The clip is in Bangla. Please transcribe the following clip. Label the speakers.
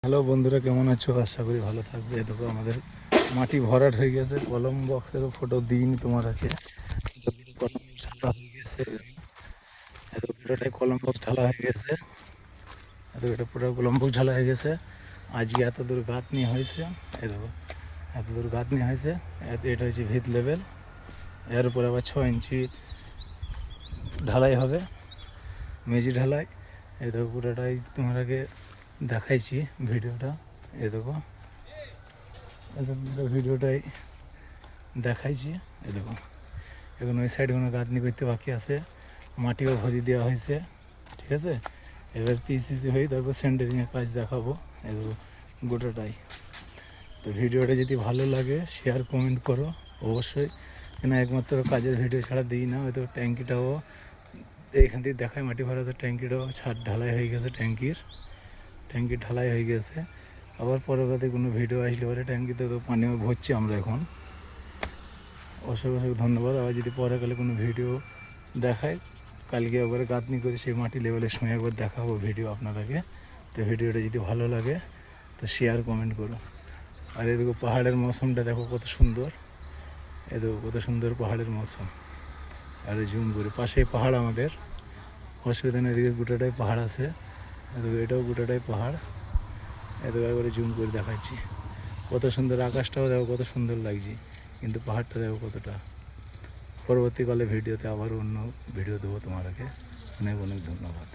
Speaker 1: হ্যালো বন্ধুরা, কেমন আছো? আশা করি ভালো থাকবে। দেখো আমাদের মাটি ভরাট হয়ে গেছে। কলম বক্সেরও ফটো দিইনি তোমাদেরকে। কলম বক্স ঢালা হয়ে গেছে। এত পুরোটাই কলম বক্স ঢালা হয়ে গেছে। এটা পুরো কলম বক্স ঢালা হয়ে গেছে। আজকে এত দূর গাঁথনি হয়েছে। এই দেখো এত দূর গাঁথনি হয়েছে। এটা হচ্ছে ভিত লেভেল। এর উপরে আবার 6 ইঞ্চি ঢালাই হবে, মেজি ঢালাই। এই দেখো পুরোটাই তোমাদেরকে দেখাইছি ভিডিওটা। এই দেখো ভিডিওটাই দেখাইছি। এই দেখো এখন ওই সাইড কোনো গাঁথনি করতে বাকি আছে, মাটিও ভরি দেওয়া হয়েছে। ঠিক আছে, এবার পিসিসি হয়ে তারপর সেন্টারিংয়ের কাজ দেখাবো। এই দেখো গোটাটাই। তো ভিডিওটা যদি ভালো লাগে শেয়ার কমেন্ট করো অবশ্যই, কেন একমাত্র কাজের ভিডিও ছাড়া দিই না। হয়তো ট্যাঙ্কিটাও এইখান থেকে দেখায়, মাটি ভরা তো ট্যাঙ্কিটাও ছাদ ঢালাই হয়ে গেছে। ট্যাঙ্কি ঢালাই হয়ে গেছে। আবার পরবর্তী কোনো ভিডিও আসলে পরে ট্যাঙ্কিতে তো পানিও ভরছি আমরা এখন। অসংখ্য ধন্যবাদ। আবার যদি পরে কোনো ভিডিও দেখায়, কালকে আবার গাঁথনি করে সেই মাটি লেভেলের সময় একবার দেখাবো ভিডিও আপনাদেরকে। তো ভিডিওটা যদি ভালো লাগে তো শেয়ার কমেন্ট করো। আর এদিকে পাহাড়ের মৌসুমটা দেখো কত সুন্দর। এদিকে কত সুন্দর পাহাড়ের মৌসুম। আর জুম করে পাশেই পাহাড় আমাদের, অসুবিধা নেই। এদিকে গোটাটাই পাহাড় আছে। এদিকে এটাও গোটাটাই পাহাড়। এদিকে একবারে জুম করে দেখাচ্ছি কত সুন্দর। আকাশটাও দেখো কত সুন্দর লাগছে, কিন্তু পাহাড়টা দেখো কতটা। পরবর্তীকালে ভিডিওতে আবার অন্য ভিডিও দেবো তোমাদেরকে। অনেক অনেক ধন্যবাদ।